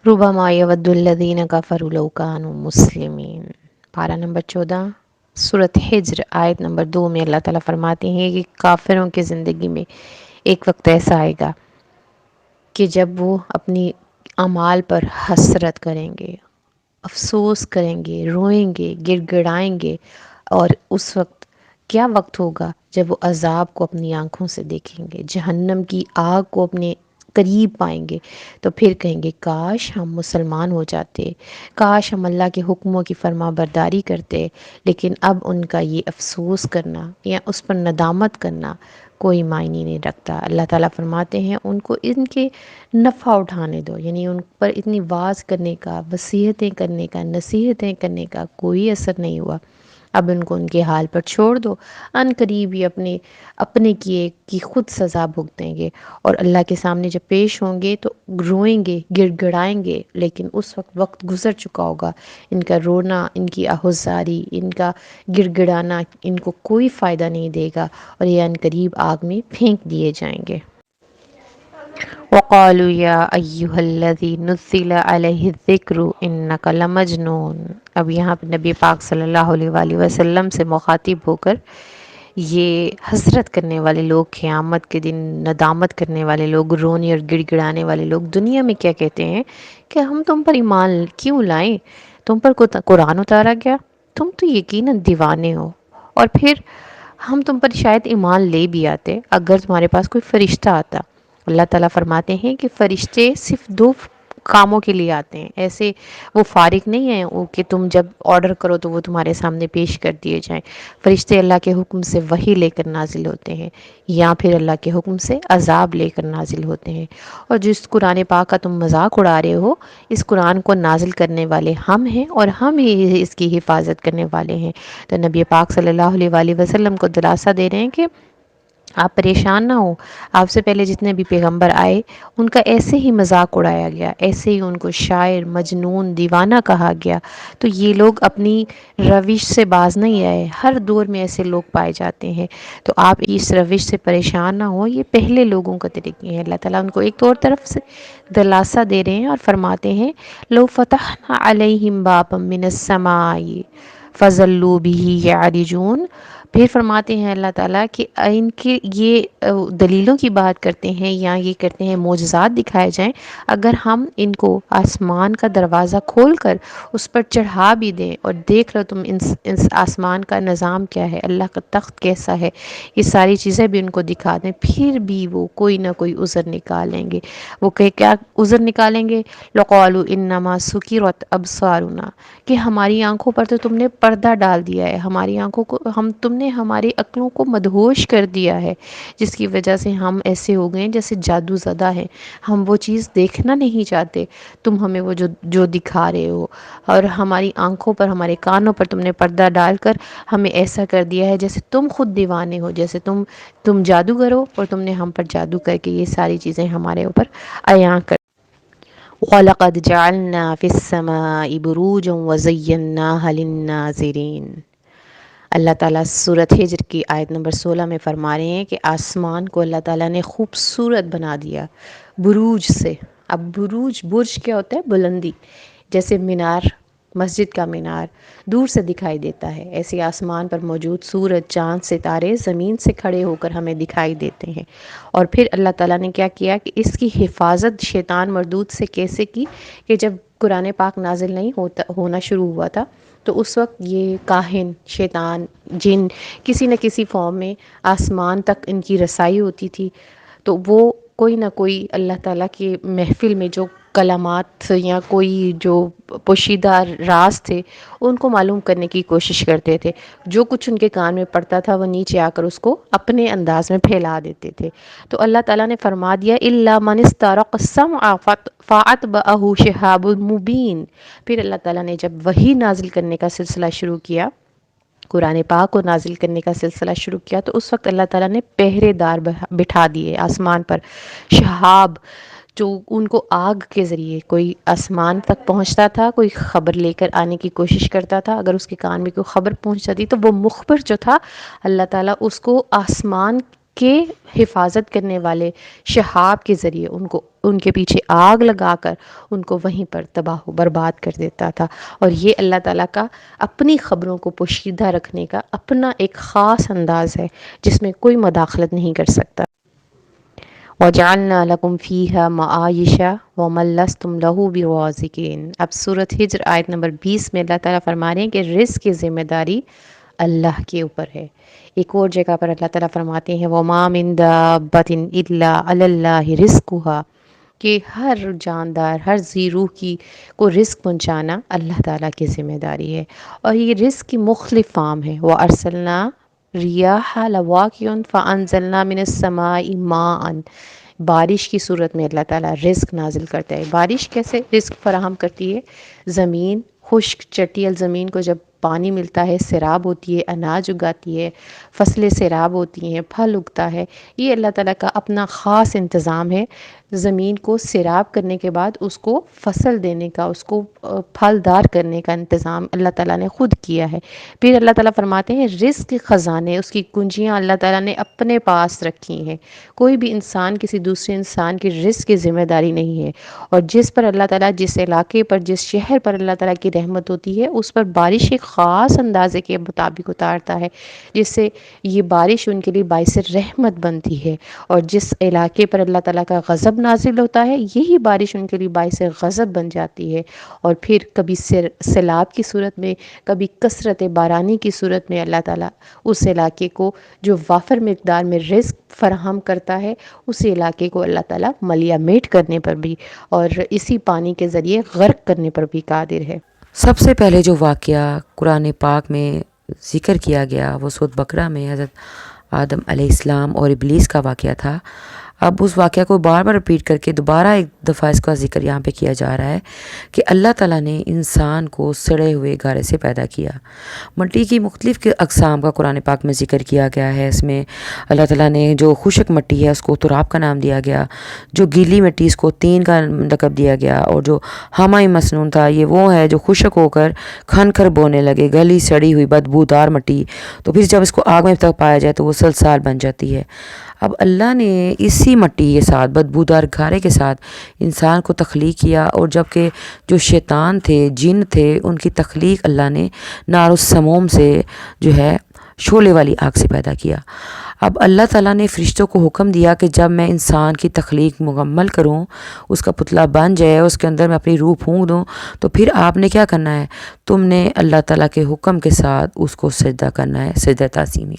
ربما یود الذین کفروا لو کانوا مسلمین۔ پارہ نمبر 14 سورۃ حجر آیت نمبر 2 میں اللہ تعالیٰ فرماتے ہیں کہ کافروں کی زندگی میں ایک وقت ایسا آئے گا کہ جب وہ اپنی اعمال پر حسرت کریں گے، افسوس کریں گے، روئیں گے، گڑ گڑائیں گے، اور اس وقت کیا وقت ہوگا جب وہ عذاب کو اپنی آنکھوں سے دیکھیں گے، جہنم کی آگ کو اپنے قریب پائیں گے، تو پھر کہیں گے کاش ہم مسلمان ہو جاتے، کاش ہم اللہ کے حکموں کی فرما برداری کرتے۔ لیکن اب ان کا یہ افسوس کرنا یا اس پر ندامت کرنا کوئی معنی نہیں رکھتا۔ اللہ تعالیٰ فرماتے ہیں ان کو ان کے نفع اٹھانے دو، یعنی ان پر اتنی واز کرنے کا، وصیتیں کرنے کا، نصیحتیں کرنے کا کوئی اثر نہیں ہوا۔ اب ان کو ان کے حال پر چھوڑ دو، ان قریب ہی اپنے کیے کی خود سزا بھگتیں گے، اور اللہ کے سامنے جب پیش ہوں گے تو روئیں گے، گڑ گڑائیں گے، لیکن اس وقت گزر چکا ہوگا۔ ان کا رونا، ان کی آہوزاری، ان کا گڑ گڑانا ان کو کوئی فائدہ نہیں دے گا، اور یہ ان قریب آگ میں پھینک دیے جائیں گے۔ وقالوا یا ایہا الذی نزل علیہ الذکر انک لمجنون۔ اب یہاں پہ نبی پاک صلی اللہ علیہ وآلہ وسلم سے مخاطب ہو کر یہ حسرت کرنے والے لوگ، قیامت کے دن ندامت کرنے والے لوگ، رونے اور گڑ گڑانے والے لوگ دنیا میں کیا کہتے ہیں کہ ہم تم پر ایمان کیوں لائیں؟ تم پر قرآن اتارا گیا، تم تو یقیناً دیوانے ہو، اور پھر ہم تم پر شاید ایمان لے بھی آتے اگر تمہارے پاس کوئی فرشتہ آتا۔ اللہ تعالیٰ فرماتے ہیں کہ فرشتے صرف دو کاموں کے لیے آتے ہیں، ایسے وہ فارغ نہیں ہیں وہ کہ تم جب آرڈر کرو تو وہ تمہارے سامنے پیش کر دیے جائیں۔ فرشتے اللہ کے حکم سے وحی لے کر نازل ہوتے ہیں، یا پھر اللہ کے حکم سے عذاب لے کر نازل ہوتے ہیں۔ اور جس قرآن پاک کا تم مذاق اڑا رہے ہو، اس قرآن کو نازل کرنے والے ہم ہیں، اور ہم ہی اس کی حفاظت کرنے والے ہیں۔ تو نبی پاک صلی اللہ علیہ وآلہ وسلم کو دلاسا دے رہے ہیں کہ آپ پریشان نہ ہو، آپ سے پہلے جتنے بھی پیغمبر آئے ان کا ایسے ہی مذاق اڑایا گیا، ایسے ہی ان کو شاعر، مجنون، دیوانہ کہا گیا۔ تو یہ لوگ اپنی روش سے باز نہیں آئے، ہر دور میں ایسے لوگ پائے جاتے ہیں۔ تو آپ اس روش سے پریشان نہ ہو، یہ پہلے لوگوں کا طریقے ہیں۔ اللہ تعالیٰ ان کو ایک اور طرف سے دلاسا دے رہے ہیں اور فرماتے ہیں لو فتحنا علیہم بابا من السماء فظلوا به یعرجون۔ پھر فرماتے ہیں اللہ تعالیٰ کہ ان کے یہ دلیلوں کی بات کرتے ہیں یا یہ کرتے ہیں معجزات دکھائے جائیں، اگر ہم ان کو آسمان کا دروازہ کھول کر اس پر چڑھا بھی دیں اور دیکھ لو تم اس آسمان کا نظام کیا ہے، اللہ کا تخت کیسا ہے، یہ ساری چیزیں بھی ان کو دکھا دیں، پھر بھی وہ کوئی نہ کوئی عذر نکالیں گے۔ وہ کیا عذر نکالیں گے؟ لقالوا انما سکرت ابصارنا، کہ ہماری آنکھوں پر تو تم نے پردہ ڈال دیا ہے، ہماری آنکھوں کو تم نے ہماری عقلوں کو مدہوش کر دیا ہے، جس کی وجہ سے ہم ایسے ہو گئے جیسے جادو زدہ ہیں، ہم وہ چیز دیکھنا نہیں چاہتے، تم ہمیں وہ جو دکھا رہے ہو، اور ہماری آنکھوں پر، ہمارے کانوں پر تم نے پردہ ڈال کر ہمیں ایسا کر دیا ہے جیسے تم خود دیوانے ہو، جیسے تم جادوگر ہو اور تم نے ہم پر جادو کر کے یہ ساری چیزیں ہمارے اوپر عیاں کر۔ وَلَقَدْ جَعَلْنَا فِي السَّمَاءِ بُرُوجًا وَزَيَّنَّاهَا لِلنَّاظِرِينَ۔ اللہ تعالیٰ سورۃ حجر کی آیت نمبر 16 میں فرما رہے ہیں کہ آسمان کو اللہ تعالیٰ نے خوبصورت بنا دیا بروج سے۔ اب برج کیا ہوتا ہے؟ بلندی، جیسے مینار، مسجد کا مینار دور سے دکھائی دیتا ہے، ایسے آسمان پر موجود سورج، چاند، ستارے زمین سے کھڑے ہو کر ہمیں دکھائی دیتے ہیں۔ اور پھر اللہ تعالیٰ نے کیا کیا کہ اس کی حفاظت شیطان مردود سے کیسے کی کہ جب قرآن پاک نازل نہیں ہونا شروع ہوا تھا تو اس وقت یہ کاہن، شیطان، جن کسی نہ کسی فارم میں آسمان تک ان کی رسائی ہوتی تھی، تو وہ کوئی نہ کوئی اللہ تعالیٰ کی محفل میں جو کلمات یا کوئی جو پوشیدہ راز تھے ان کو معلوم کرنے کی کوشش کرتے تھے، جو کچھ ان کے کان میں پڑتا تھا وہ نیچے آ کر اس کو اپنے انداز میں پھیلا دیتے تھے۔ تو اللہ تعالیٰ نے فرما دیا الا من استرق السمع فاتبعه شهاب مبین۔ پھر اللہ تعالیٰ نے جب وحی نازل کرنے کا سلسلہ شروع کیا، قرآن پاک کو نازل کرنے کا سلسلہ شروع کیا، تو اس وقت اللہ تعالیٰ نے پہرے دار بٹھا دیے آسمان پر، شہاب، جو ان کو آگ کے ذریعے کوئی آسمان تک پہنچتا تھا، کوئی خبر لے کر آنے کی کوشش کرتا تھا، اگر اس کے کان میں کوئی خبر پہنچ جاتی تو وہ مخبر جو تھا اللہ تعالیٰ اس کو آسمان کہ حفاظت کرنے والے شہاب کے ذریعے ان کے پیچھے آگ لگا کر ان کو وہیں پر تباہ و برباد کر دیتا تھا۔ اور یہ اللہ تعالیٰ کا اپنی خبروں کو پوشیدہ رکھنے کا اپنا ایک خاص انداز ہے جس میں کوئی مداخلت نہیں کر سکتا۔ وَجَعَلْنَا لَكُمْ فِيهَا مَعَائِشَ وَمَن لَّسْتُمْ لَهُ بِرَازِقِينَ۔ اب سورۃ ہجر آیت نمبر 20 میں اللہ تعالیٰ فرما رہے ہیں کہ رزق کی ذمہ داری اللہ کے اوپر ہے۔ ایک اور جگہ پر اللہ تعالیٰ فرماتے ہیں وَمَا مِن دَابَّةٍ إِلَّا عَلَى اللَّهِ رِزْقُهَا، کہ ہر جاندار، ہر ذی روح کی کو رزق پہنچانا اللہ تعالیٰ کی ذمہ داری ہے۔ اور یہ رزق کی مختلف فارم ہے۔ وَأَرْسَلْنَا رِيَاحَ لَوَاقِعٌ فَأَنزَلْنَا مِنَ السَّمَاءِ مَاءً، بارش کی صورت میں اللہ تعالیٰ رزق نازل کرتا ہے۔ بارش کیسے رزق فراہم کرتی ہے؟ زمین خشک چٹیل زمین کو جب پانی ملتا ہے، سیراب ہوتی ہے، اناج اگاتی ہے، فصلیں سیراب ہوتی ہیں، پھل اگتا ہے۔ یہ اللہ تعالیٰ کا اپنا خاص انتظام ہے۔ زمین کو سیراب کرنے کے بعد اس کو فصل دینے کا، اس کو پھلدار کرنے کا انتظام اللہ تعالیٰ نے خود کیا ہے۔ پھر اللہ تعالیٰ فرماتے ہیں رزق کے خزانے، اس کی کنجیاں اللہ تعالیٰ نے اپنے پاس رکھی ہیں۔ کوئی بھی انسان کسی دوسرے انسان کی رزق کی ذمہ داری نہیں ہے۔ اور جس پر اللہ تعالیٰ، جس علاقے پر، جس شہر پر اللہ تعالیٰ کی رحمت ہوتی ہے، اس پر بارش ایک خاص اندازے کے مطابق اتارتا ہے، جس سے یہ بارش ان کے لیے باعث رحمت بنتی ہے۔ اور جس علاقے پر اللہ تعالیٰ کا غضب نازل ہوتا ہے، یہی بارش ان کے لیے باعث غضب بن جاتی ہے۔ اور پھر کبھی سیلاب کی صورت میں، کبھی کثرت بارانی کی صورت میں اللہ تعالیٰ اس علاقے کو جو وافر مقدار میں رزق فراہم کرتا ہے، اس علاقے کو اللہ تعالیٰ ملیا میٹ کرنے پر بھی اور اسی پانی کے ذریعے غرق کرنے پر بھی قادر ہے۔ سب سے پہلے جو واقعہ قرآن پاک میں ذکر کیا گیا وہ سورۃ بقرہ میں حضرت آدم علیہ السلام اور ابلیس کا واقعہ تھا۔ اب اس واقعہ کو بار بار ریپیٹ کر کے دوبارہ ایک دفعہ اس کا ذکر یہاں پہ کیا جا رہا ہے کہ اللہ تعالیٰ نے انسان کو سڑے ہوئے گارے سے پیدا کیا۔ مٹی کی مختلف اقسام کا قرآن پاک میں ذکر کیا گیا ہے۔ اس میں اللہ تعالیٰ نے جو خشک مٹی ہے اس کو تراب کا نام دیا گیا، جو گیلی مٹی اس کو تین کا لقب دیا گیا، اور جو ہمہ مسنون تھا یہ وہ ہے جو خشک ہو کر کھن کھر بونے لگے، گلی سڑی ہوئی بدبودار مٹی، تو پھر جب اس کو آگ میں تک پایا جائے تو وہ سلسال بن جاتی ہے۔ اب اللہ نے اسی مٹی کے ساتھ، بدبودار گھارے کے ساتھ انسان کو تخلیق کیا، اور جبکہ جو شیطان تھے، جن تھے، ان کی تخلیق اللہ نے نار السموم سے جو ہے شعلے والی آگ سے پیدا کیا۔ اب اللہ تعالیٰ نے فرشتوں کو حکم دیا کہ جب میں انسان کی تخلیق مکمل کروں، اس کا پتلا بن جائے، اس کے اندر میں اپنی روح پھونک دوں، تو پھر آپ نے کیا کرنا ہے؟ تم نے اللہ تعالیٰ کے حکم کے ساتھ اس کو سجدہ کرنا ہے، سجدہ تعظیمی۔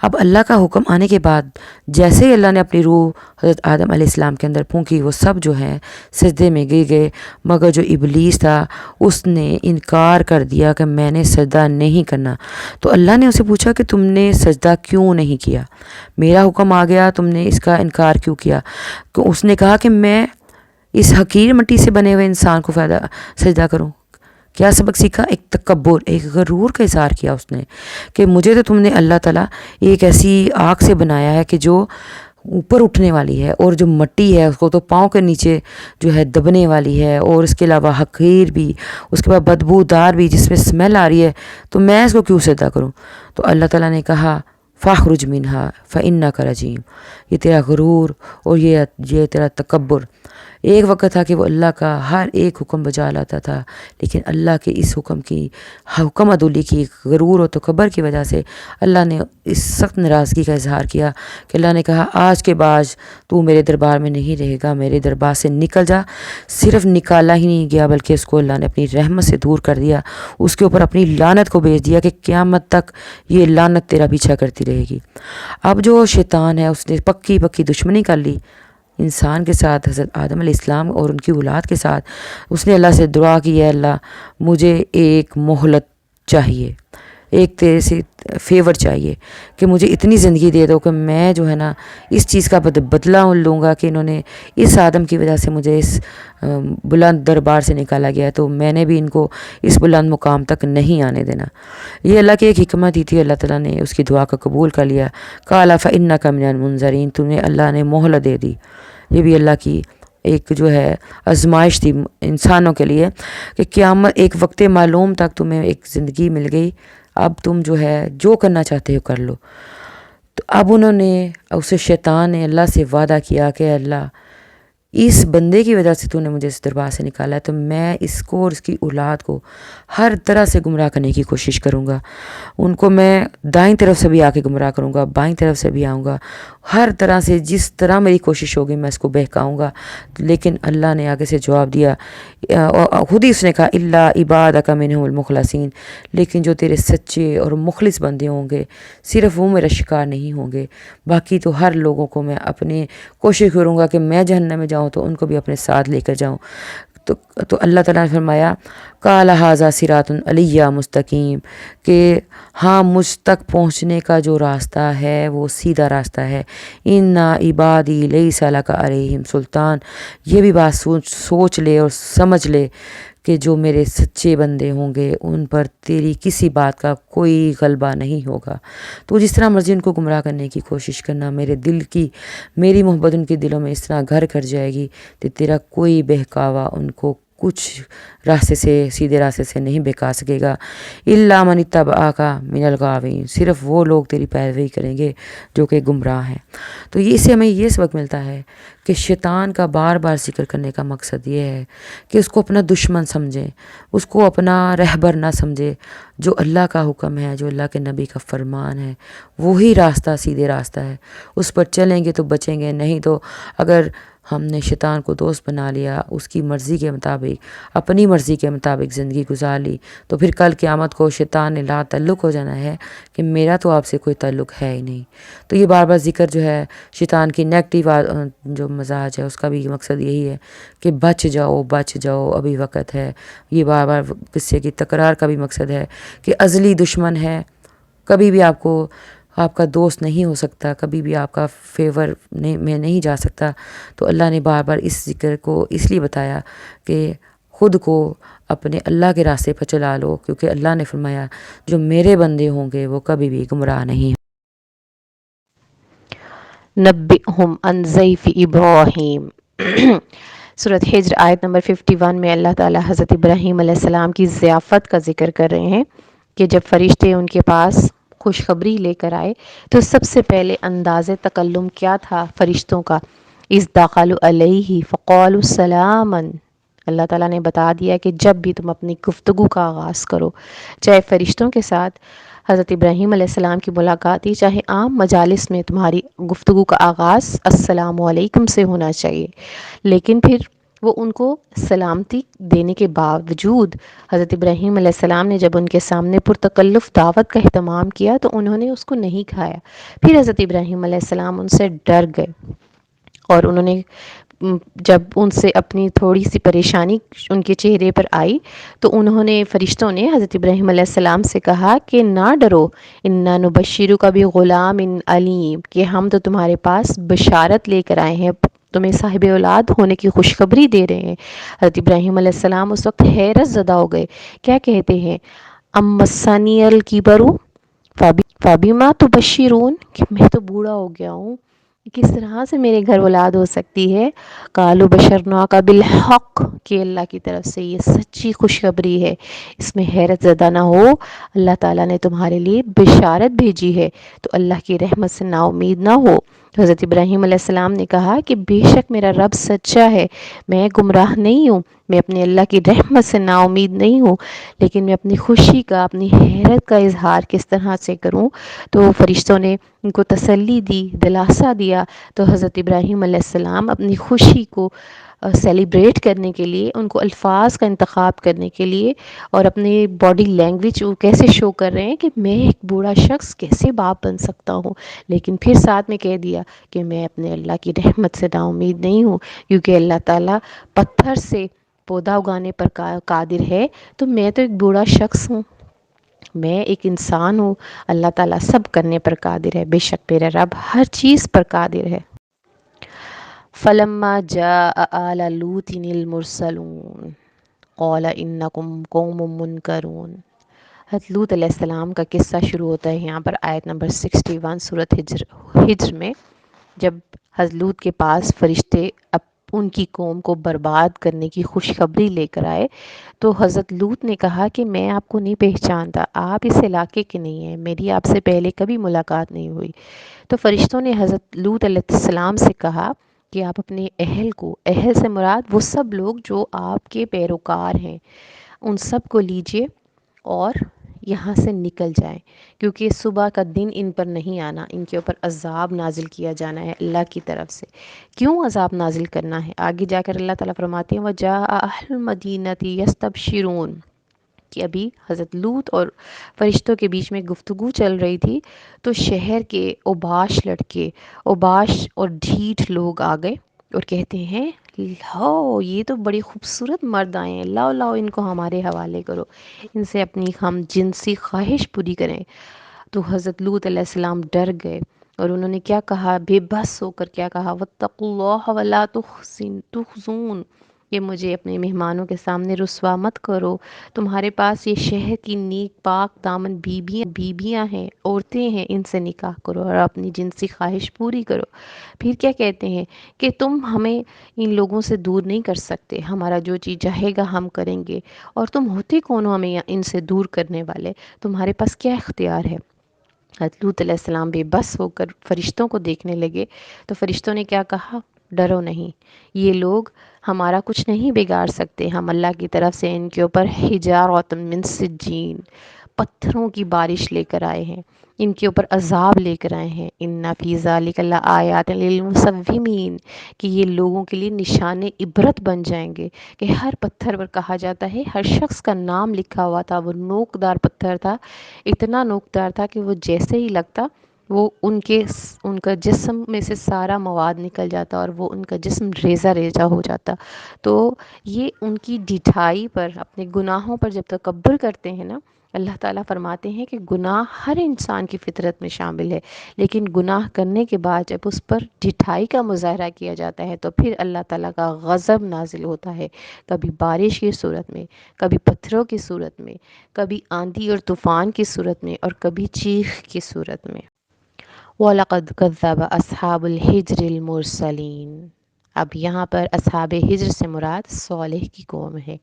اب اللہ کا حکم آنے کے بعد جیسے ہی اللہ نے اپنی روح حضرت آدم علیہ السلام کے اندر پھونکی، وہ سب جو ہیں سجدے میں گر گئے، مگر جو ابلیس تھا اس نے انکار کر دیا کہ میں نے سجدہ نہیں کرنا۔ تو اللہ نے اسے پوچھا کہ تم نے سجدہ کیوں نہیں کیا؟ میرا حکم آ گیا، تم نے اس کا انکار کیوں کیا؟ تو اس نے کہا کہ میں اس حقیر مٹی سے بنے ہوئے انسان کو سجدہ کروں۔ کیا سبق سیکھا؟ ایک تکبر، ایک غرور کا اظہار کیا اس نے کہ مجھے تو تم نے اللہ تعالیٰ ایک ایسی آگ سے بنایا ہے کہ جو اوپر اٹھنے والی ہے، اور جو مٹی ہے اس کو تو پاؤں کے نیچے جو ہے دبنے والی ہے، اور اس کے علاوہ حقیر بھی، اس کے بعد بدبودار بھی، جس میں اسمیل آ رہی ہے، تو میں اس کو کیوں سجدہ کروں؟ تو اللہ تعالیٰ نے کہا فاخرج منہا فإنک رجیم، یہ تیرا غرور اور یہ تیرا تکبر۔ ایک وقت تھا کہ وہ اللہ کا ہر ایک حکم بجا لاتا تھا، لیکن اللہ کے اس حکم عدولی کی، غرور اور تکبر کی وجہ سے اللہ نے اس سخت ناراضگی کا اظہار کیا کہ اللہ نے کہا آج کے بعد تو میرے دربار میں نہیں رہے گا، میرے دربار سے نکل جا۔ صرف نکالا ہی نہیں گیا بلکہ اس کو اللہ نے اپنی رحمت سے دور کر دیا، اس کے اوپر اپنی لعنت کو بھیج دیا کہ قیامت تک یہ لعنت تیرا پیچھا کرتی رہے گی۔ اب جو شیطان ہے اس نے پکی دشمنی کر لی انسان کے ساتھ، حضرت آدم علیہ السلام اور ان کی اولاد کے ساتھ۔ اس نے اللہ سے دعا کی، ہے اللہ مجھے ایک مہلت چاہیے، ایک تیرے سے فیور چاہیے کہ مجھے اتنی زندگی دے دو کہ میں جو ہے نا اس چیز کا بدلہ لوں گا کہ انہوں نے اس آدم کی وجہ سے مجھے اس بلند دربار سے نکالا گیا ہے، تو میں نے بھی ان کو اس بلند مقام تک نہیں آنے دینا۔ یہ اللہ کی ایک حکمت ہی تھی، اللہ تعالیٰ نے اس کی دعا کا قبول کر لیا۔ قال فإنک من المنظرین، تمہیں اللہ نے مہلت دے دی۔ یہ بھی اللہ کی ایک جو ہے آزمائش تھی انسانوں کے لیے کہ قیامت ایک وقت معلوم تک تمہیں ایک زندگی مل گئی، اب تم جو ہے جو کرنا چاہتے ہو کر لو۔ تو اب انہوں نے اسے شیطان نے اللہ سے وعدہ کیا کہ اللہ اس بندے کی وجہ سے تو نے مجھے اس دربار سے نکالا ہے، تو میں اس کو اور اس کی اولاد کو ہر طرح سے گمراہ کرنے کی کوشش کروں گا، ان کو میں دائیں طرف سے بھی آ کے گمراہ کروں گا، بائیں طرف سے بھی آؤں گا، ہر طرح سے جس طرح میری کوشش ہوگی میں اس کو بہکاؤں گا۔ لیکن اللہ نے آگے سے جواب دیا، خود ہی اس نے کہا اللہ عبادک منہم المخلصین، لیکن جو تیرے سچے اور مخلص بندے ہوں گے صرف وہ میرا شکار نہیں ہوں گے، باقی تو ہر لوگوں کو میں اپنے کوشش کروں گا کہ میں جہنم میں جاؤں تو ان کو بھی اپنے ساتھ لے کر جاؤں۔ تو اللہ تعالیٰ نے فرمایا قال ھذا صراط علیہ مستقیم، کہ ہاں مجھ تک پہنچنے کا جو راستہ ہے وہ سیدھا راستہ ہے۔ ان عبادی لیس لک علیہم سلطان، یہ بھی بات سوچ لے اور سمجھ لے کہ جو میرے سچے بندے ہوں گے ان پر تیری کسی بات کا کوئی غلبہ نہیں ہوگا۔ تو جس طرح مرضی ان کو گمراہ کرنے کی کوشش کرنا، میری محبت ان کے دلوں میں اس طرح گھر کر جائے گی کہ تیرا کوئی بہکاوا ان کو کچھ راستے سے، سیدھے راستے سے نہیں بہکا سکے گا۔ الا من اتبعک من الغاوین، صرف وہ لوگ تیری پیروی کریں گے جو کہ گمراہ ہیں۔ تو اس سے ہمیں یہ سبق ملتا ہے کہ شیطان کا بار بار ذکر کرنے کا مقصد یہ ہے کہ اس کو اپنا دشمن سمجھیں، اس کو اپنا رہبر نہ سمجھے۔ جو اللہ کا حکم ہے، جو اللہ کے نبی کا فرمان ہے، وہی راستہ سیدھے راستہ ہے، اس پر چلیں گے تو بچیں گے، نہیں تو اگر ہم نے شیطان کو دوست بنا لیا، اس کی مرضی کے مطابق، اپنی مرضی کے مطابق زندگی گزار لی، تو پھر کل قیامت کو شیطان نے لا تعلق ہو جانا ہے کہ میرا تو آپ سے کوئی تعلق ہے ہی نہیں۔ تو یہ بار بار ذکر جو ہے شیطان کی نیگیٹو جو مزاج ہے اس کا بھی مقصد یہی ہے کہ بچ جاؤ ابھی وقت ہے۔ یہ بار بار قصے کی تکرار کا بھی مقصد ہے کہ ازلی دشمن ہے، کبھی بھی آپ کا دوست نہیں ہو سکتا، کبھی بھی آپ کا فیور میں نہیں جا سکتا۔ تو اللہ نے بار بار اس ذکر کو اس لیے بتایا کہ خود کو اپنے اللہ کے راستے پر چلا لو، کیونکہ اللہ نے فرمایا جو میرے بندے ہوں گے وہ کبھی بھی گمراہ نہیں ہوں۔ نبئہم عن ضیف ابراہیم۔ سورۃ ہجر آیت نمبر 51 میں اللہ تعالیٰ حضرت ابراہیم علیہ السلام کی ضیافت کا ذکر کر رہے ہیں کہ جب فرشتے ان کے پاس خوشخبری لے کر آئے تو سب سے پہلے انداز تکلم کیا تھا فرشتوں کا؟ اذ دخلوا علیہ فقالوا سلاما، اللہ تعالیٰ نے بتا دیا کہ جب بھی تم اپنی گفتگو کا آغاز کرو، چاہے فرشتوں کے ساتھ حضرت ابراہیم علیہ السلام کی ملاقات ہی، چاہے عام مجالس میں تمہاری گفتگو کا آغاز السلام علیکم سے ہونا چاہیے، لیکن پھر وہ ان کو سلامتی دینے کے باوجود حضرت ابراہیم علیہ السلام نے جب ان کے سامنے پرتکلف دعوت کا اہتمام کیا تو انہوں نے اس کو نہیں کھایا۔ پھر حضرت ابراہیم علیہ السلام ان سے ڈر گئے اور انہوں نے جب ان سے اپنی تھوڑی سی پریشانی ان کے چہرے پر آئی تو انہوں نے، فرشتوں نے حضرت ابراہیم علیہ السلام سے کہا کہ نہ ڈرو، انا نبشرک بغلام علیم، کہ ہم تو تمہارے پاس بشارت لے کر آئے ہیں، تمہیں صاحب اولاد ہونے کی خوشخبری دے رہے ہیں۔ حضرت ابراہیم علیہ السلام اس وقت حیرت زدہ ہو گئے، کیا کہتے ہیں؟ ام مسنی الکبر فبما تبشرون، کہ میں تو بوڑھا ہو گیا ہوں، کس طرح سے میرے گھر اولاد ہو سکتی ہے؟ قالوا بشرناک بالحق، کہ اللہ کی طرف سے یہ سچی خوشخبری ہے، اس میں حیرت زدہ نہ ہو، اللہ تعالیٰ نے تمہارے لیے بشارت بھیجی ہے، تو اللہ کی رحمت سے نا امید نہ ہو۔ تو حضرت ابراہیم علیہ السلام نے کہا کہ بے شک میرا رب سچا ہے، میں گمراہ نہیں ہوں، میں اپنے اللہ کی رحمت سے نا امید نہیں ہوں، لیکن میں اپنی خوشی کا، اپنی حیرت کا اظہار کس طرح سے کروں؟ تو فرشتوں نے ان کو تسلی دی، دلاسا دیا، تو حضرت ابراہیم علیہ السلام اپنی خوشی کو سیلیبریٹ کرنے کے لیے، ان کو الفاظ کا انتخاب کرنے کے لیے اور اپنی باڈی لینگویج وہ کیسے شو کر رہے ہیں کہ میں ایک بوڑھا شخص کیسے باپ بن سکتا ہوں، لیکن پھر ساتھ میں کہہ دیا کہ میں اپنے اللہ کی رحمت سے نا امید نہیں ہوں، کیونکہ اللہ تعالیٰ پتھر سے پودا اگانے پر قادر ہے، تو میں تو ایک بوڑھا شخص ہوں، میں ایک انسان ہوں، اللہ تعالیٰ سب کرنے پر قادر ہے، بے شک میرا رب ہر چیز پر قادر ہے۔ فلما جاء آل لوط المرسلون قال انکم قوم منکرون، حضرت لوط علیہ السلام کا قصہ شروع ہوتا ہے یہاں پر آیت نمبر 61 سورۃ ہجر میں، جب حضرت لوط کے پاس فرشتے اب ان کی قوم کو برباد کرنے کی خوشخبری لے کر آئے، تو حضرت لوط نے کہا کہ میں آپ کو نہیں پہچانتا، آپ اس علاقے کے نہیں ہیں، میری آپ سے پہلے کبھی ملاقات نہیں ہوئی۔ تو فرشتوں نے حضرت لوط علیہ السلام سے کہا کہ آپ اپنے اہل کو، اہل سے مراد وہ سب لوگ جو آپ کے پیروکار ہیں، ان سب کو لیجئے اور یہاں سے نکل جائیں، کیونکہ صبح کا دن ان پر نہیں آنا، ان کے اوپر عذاب نازل کیا جانا ہے اللہ کی طرف سے۔ کیوں عذاب نازل کرنا ہے؟ آگے جا کر اللہ تعالیٰ فرماتے ہیں وَجَاءَ أَهْلُ الْمَدِينَةِ يَسْتَبْشِرُونَ، کہ ابھی حضرت لوط اور فرشتوں کے بیچ میں گفتگو چل رہی تھی، تو شہر کے اوباش لڑکے، اوباش اور ڈھیٹ لوگ آ گئے اور کہتے ہیں لاؤ، یہ تو بڑی خوبصورت مرد آئے ہیں، لاؤ لاؤ ان کو ہمارے حوالے کرو، ان سے اپنی ہم جنسی خواہش پوری کریں۔ تو حضرت لوط علیہ السلام ڈر گئے اور انہوں نے کیا کہا، بے بس ہو کر کیا کہا، وَاتَّقُوا اللَّهَ وَلَا تُخْزُونِ، کہ مجھے اپنے مہمانوں کے سامنے رسوا مت کرو، تمہارے پاس یہ شہر کی نیک پاک دامن بیبیاں ہیں، عورتیں ہیں، ان سے نکاح کرو اور اپنی جنسی خواہش پوری کرو۔ پھر کیا کہتے ہیں کہ تم ہمیں ان لوگوں سے دور نہیں کر سکتے، ہمارا جو چیز چاہے گا ہم کریں گے، اور تم ہوتے کون ہو ہمیں ان سے دور کرنے والے، تمہارے پاس کیا اختیار ہے؟ حضرت لوط علیہ السلام بے بس ہو کر فرشتوں کو دیکھنے لگے، تو فرشتوں نے کیا کہا، ڈرو نہیں، یہ لوگ ہمارا کچھ نہیں بگاڑ سکتے، ہم اللہ کی طرف سے ان کے اوپر حجارۃ من سجین، پتھروں کی بارش لے کر آئے ہیں، ان کے اوپر عذاب لے کر آئے ہیں، ان فی ذلک لآیات للمسومین، کہ یہ لوگوں کے لیے نشان عبرت بن جائیں گے، کہ ہر پتھر پر کہا جاتا ہے ہر شخص کا نام لکھا ہوا تھا، وہ نوکدار پتھر تھا، اتنا نوکدار تھا کہ وہ جیسے ہی لگتا وہ ان کا جسم میں سے سارا مواد نکل جاتا اور وہ ان کا جسم ریزہ ریزہ ہو جاتا۔ تو یہ ان کی ڈھٹائی پر، اپنے گناہوں پر جب تکبر کرتے ہیں نا، اللہ تعالیٰ فرماتے ہیں کہ گناہ ہر انسان کی فطرت میں شامل ہے، لیکن گناہ کرنے کے بعد جب اس پر ڈھٹائی کا مظاہرہ کیا جاتا ہے تو پھر اللہ تعالیٰ کا غضب نازل ہوتا ہے، کبھی بارش کی صورت میں، کبھی پتھروں کی صورت میں، کبھی آندھی اور طوفان کی صورت میں، اور کبھی چیخ کی صورت میں۔ وَلَقَدْ كَذَّبَ أَصْحَابُ الْحِجْرِ الْمُرْسَلِينَ، اب یہاں پر اصحاب ہجر سے مراد صالح کی قوم ہے۔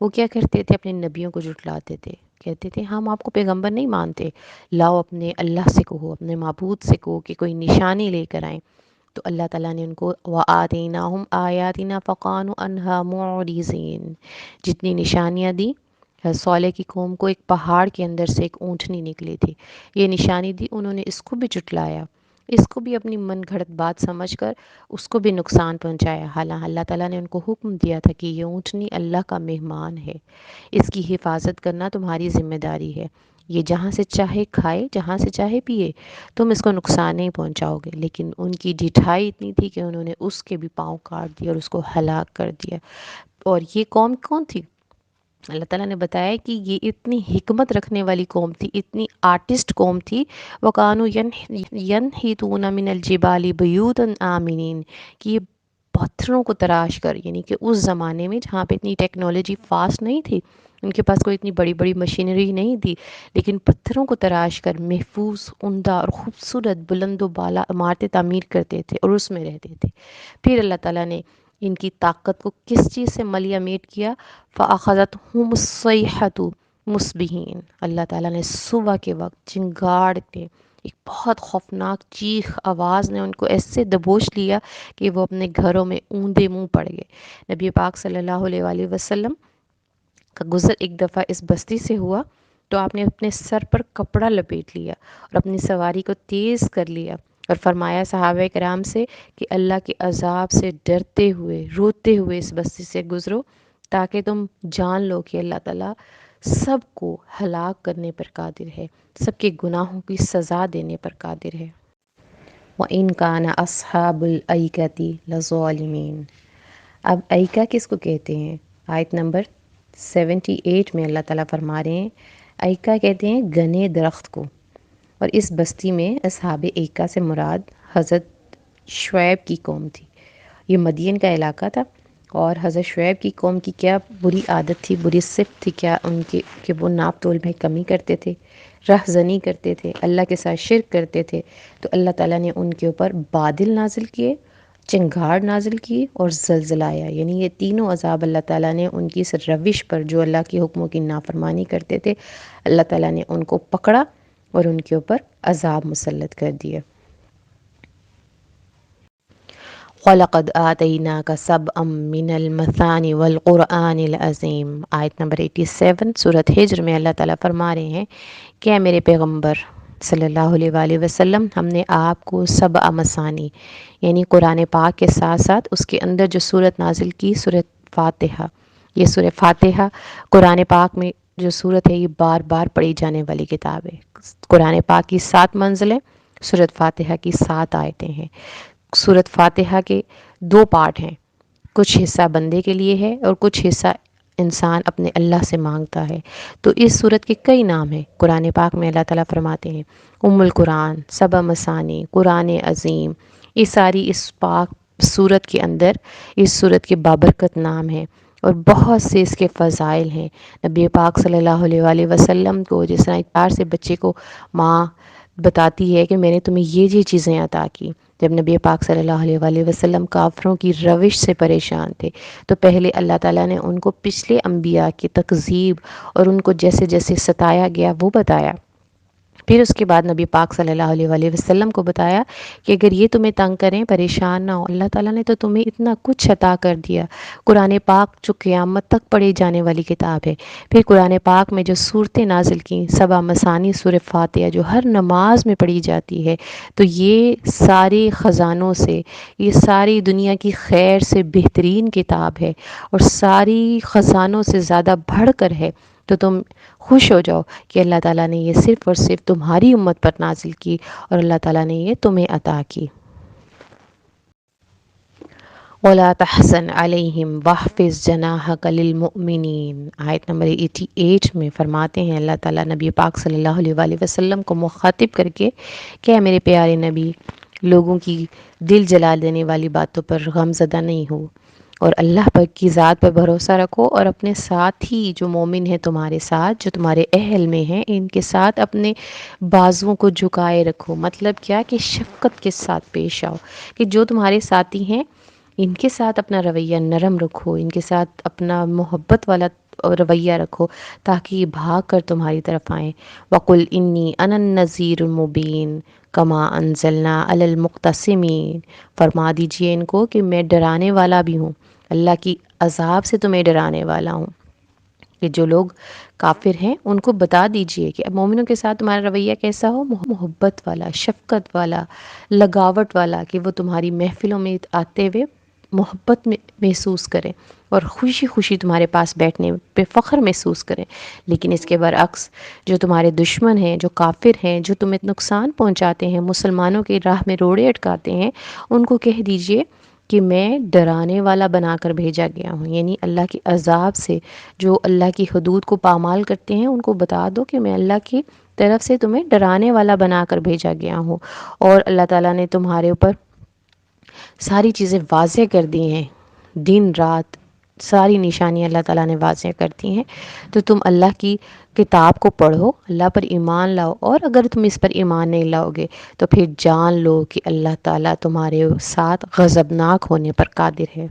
وہ کیا کرتے تھے، اپنے نبیوں کو جھٹلاتے تھے، کہتے تھے ہم آپ کو پیغمبر نہیں مانتے، لاؤ اپنے اللہ سے کہو، اپنے معبود سے کہو کہ کوئی نشانی لے کر آئیں۔ تو اللہ تعالیٰ نے ان کو وَآتَيْنَاهُمْ آيَاتِنَا فَقَالُوا عَنْهَا مُعْرِضِينَ، جتنی نشانیاں دی صالح کی قوم کو، ایک پہاڑ کے اندر سے ایک اونٹنی نکلی تھی، یہ نشانی دی، انہوں نے اس کو بھی جھٹلایا، اس کو بھی اپنی من گھڑت بات سمجھ کر اس کو بھی نقصان پہنچایا، حالانکہ اللہ تعالیٰ نے ان کو حکم دیا تھا کہ یہ اونٹنی اللہ کا مہمان ہے، اس کی حفاظت کرنا تمہاری ذمہ داری ہے، یہ جہاں سے چاہے کھائے، جہاں سے چاہے پیے، تم اس کو نقصان نہیں پہنچاؤ گے۔ لیکن ان کی ڈھٹائی اتنی تھی کہ انہوں نے اس کے بھی پاؤں کاٹ دیا اور اس کو ہلاک کر دیا۔ اور یہ قوم کون تھی؟ اللہ تعالیٰ نے بتایا کہ یہ اتنی حکمت رکھنے والی قوم تھی، اتنی آرٹسٹ قوم تھی، وَقَانُوا يَنْحِتُونَ مِنَ الْجِبَالِ بُيُوتًا آمِنِينَ، کہ یہ پتھروں کو تراش کر، یعنی کہ اس زمانے میں جہاں پہ اتنی ٹیکنالوجی فاسٹ نہیں تھی، ان کے پاس کوئی اتنی بڑی بڑی مشینری نہیں تھی، لیکن پتھروں کو تراش کر محفوظ، عمدہ اور خوبصورت بلند و بالا عمارتیں تعمیر کرتے تھے اور اس میں رہتے تھے۔ پھر اللہ تعالیٰ نے ان کی طاقت کو کس چیز سے ملیا میٹ کیا، فَأَخَذَتْهُمُ الصَّيْحَةُ مُصْبِحِينَ، اللہ تعالیٰ نے صبح کے وقت چنگاڑ کے ایک بہت خوفناک چیخ آواز نے ان کو ایسے دبوچ لیا کہ وہ اپنے گھروں میں اوندے منہ پڑ گئے۔ نبی پاک صلی اللہ علیہ وآلہ وسلم کا گزر ایک دفعہ اس بستی سے ہوا، تو آپ نے اپنے سر پر کپڑا لپیٹ لیا اور اپنی سواری کو تیز کر لیا اور فرمایا صحابہ کرام سے کہ اللہ کے عذاب سے ڈرتے ہوئے، روتے ہوئے اس بستی سے گزرو، تاکہ تم جان لو کہ اللہ تعالیٰ سب کو ہلاک کرنے پر قادر ہے، سب کے گناہوں کی سزا دینے پر قادر ہے۔ وَإِنْ كَانَ أَصْحَابُ الْأَيْكَةِ لَظَالِمِينَ، اب ایکا کس کو کہتے ہیں؟ آیت نمبر 78 میں اللہ تعالیٰ فرما رہے ہیں ایکا کہتے ہیں گنے درخت کو، اور اس بستی میں اصحاب ایکا سے مراد حضرت شعیب کی قوم تھی۔ یہ مدین کا علاقہ تھا، اور حضرت شعیب کی قوم کی کیا بری عادت تھی، بری صفت تھی کیا ان کی، کہ وہ ناپ تول میں کمی کرتے تھے، رہ زنی کرتے تھے، اللہ کے ساتھ شرک کرتے تھے۔ تو اللہ تعالیٰ نے ان کے اوپر بادل نازل کیے چنگھاڑ نازل کی اور زلزلہ آیا، یعنی یہ تینوں عذاب اللہ تعالیٰ نے ان کی اس روش پر جو اللہ کے حکموں کی نافرمانی کرتے تھے، اللہ تعالیٰ نے ان کو پکڑا اور ان کے اوپر عذاب مسلط کر دیا۔ وَلَقَدْ آتَيْنَاكَ سَبْعًا مِّنَ الْمَثَانِ وَالْقُرْآنِ الْعَظِيمِ، آیت نمبر 87 سورۃ ہجر میں اللہ تعالیٰ فرما رہے ہیں کہ اے میرے پیغمبر صلی اللہ علیہ وآلہ وسلم، ہم نے آپ کو سبع مثانی یعنی قرآن پاک کے ساتھ ساتھ اس کے اندر جو صورت نازل کی، سورۃ فاتحہ۔ یہ سورۃ فاتحہ قرآن پاک میں جو صورت ہے، یہ بار بار پڑھی جانے والی کتاب ہے۔ قرآن پاک کی 7 منزلیں، سورۃ فاتحہ کی 7 آیتیں ہیں۔ سورۃ فاتحہ کے 2 پارٹ ہیں، کچھ حصہ بندے کے لیے ہے اور کچھ حصہ انسان اپنے اللہ سے مانگتا ہے۔ تو اس صورت کے کئی نام ہیں قرآن پاک میں، اللہ تعالیٰ فرماتے ہیں ام القرآن، سبع مثانی، قرآن عظیم، یہ ساری اس پاک صورت کے اندر اس صورت کے بابرکت نام ہیں اور بہت سے اس کے فضائل ہیں۔ نبی پاک صلی اللہ علیہ وآلہ وسلم کو جس طرح پیار سے بچے کو ماں بتاتی ہے کہ میں نے تمہیں یہ چیزیں عطا کی، جب نبی پاک صلی اللہ علیہ وآلہ وسلم کافروں کی روش سے پریشان تھے تو پہلے اللہ تعالیٰ نے ان کو پچھلے انبیاء کی تکذیب اور ان کو جیسے جیسے ستایا گیا وہ بتایا، پھر اس کے بعد نبی پاک صلی اللہ علیہ وآلہ وسلم کو بتایا کہ اگر یہ تمہیں تنگ کریں، پریشان نہ ہو، اللہ تعالیٰ نے تو تمہیں اتنا کچھ عطا کر دیا۔ قرآن پاک جو قیامت تک پڑھی جانے والی کتاب ہے، پھر قرآن پاک میں جو صورتیں نازل کیں، سبع مثانی سورۃ فاتحہ جو ہر نماز میں پڑھی جاتی ہے، تو یہ سارے خزانوں سے، یہ ساری دنیا کی خیر سے بہترین کتاب ہے اور ساری خزانوں سے زیادہ بڑھ کر ہے۔ تو تم خوش ہو جاؤ کہ اللہ تعالیٰ نے یہ صرف اور صرف تمہاری امت پر نازل کی اور اللہ تعالیٰ نے یہ تمہیں عطا کی۔ وَلَا تَحْزَنْ عَلَيْهِمْ وَاخْفِضْ جَنَاحَكَ لِلْمُؤْمِنِينَ، آیت نمبر 88 میں فرماتے ہیں اللہ تعالیٰ نبی پاک صلی اللہ علیہ وآلہ وسلم کو مخاطب کر کے کہ اے میرے پیارے نبی، لوگوں کی دل جلا دینے والی باتوں پر غم زدہ نہیں ہو اور اللہ پر کی ذات پر بھروسہ رکھو، اور اپنے ساتھی جو مومن ہیں تمہارے ساتھ، جو تمہارے اہل میں ہیں، ان کے ساتھ اپنے بازوؤں کو جھکائے رکھو۔ مطلب کیا کہ شفقت کے ساتھ پیش آؤ، کہ جو تمہارے ساتھی ہیں ان کے ساتھ اپنا رویہ نرم رکھو، ان کے ساتھ اپنا محبت والا رویہ رکھو تاکہ یہ بھاگ کر تمہاری طرف آئیں۔ وَقُلْ إِنِّي أَنَا النَّذِيرُ الْمُبِينُ كَمَا أَنزَلْنَا عَلَى الْمُقْتَسِمِينَ، فرما دیجئے ان کو کہ میں ڈرانے والا بھی ہوں، اللہ کی عذاب سے تمہیں ڈرانے والا ہوں۔ کہ جو لوگ کافر ہیں ان کو بتا دیجئے کہ مومنوں کے ساتھ تمہارا رویہ کیسا ہو، محبت والا، شفقت والا، لگاوٹ والا، کہ وہ تمہاری محفلوں میں آتے ہوئے محبت میں محسوس کریں اور خوشی خوشی تمہارے پاس بیٹھنے پہ فخر محسوس کریں۔ لیکن اس کے برعکس جو تمہارے دشمن ہیں، جو کافر ہیں، جو تمہیں نقصان پہنچاتے ہیں، مسلمانوں کی راہ میں روڑے اٹکاتے ہیں، ان کو کہہ دیجئے کہ میں ڈرانے والا بنا کر بھیجا گیا ہوں، یعنی اللہ کے عذاب سے جو اللہ کی حدود کو پامال کرتے ہیں ان کو بتا دو کہ میں اللہ کی طرف سے تمہیں ڈرانے والا بنا کر بھیجا گیا ہوں، اور اللہ تعالیٰ نے تمہارے اوپر ساری چیزیں واضح کر دی ہیں، دن رات ساری نشانیاں اللہ تعالیٰ نے واضح کر دی ہیں۔ تو تم اللہ کی کتاب کو پڑھو، اللہ پر ایمان لاؤ، اور اگر تم اس پر ایمان نہیں لاؤ گے تو پھر جان لو کہ اللہ تعالیٰ تمہارے ساتھ غضبناک ہونے پر قادر ہے۔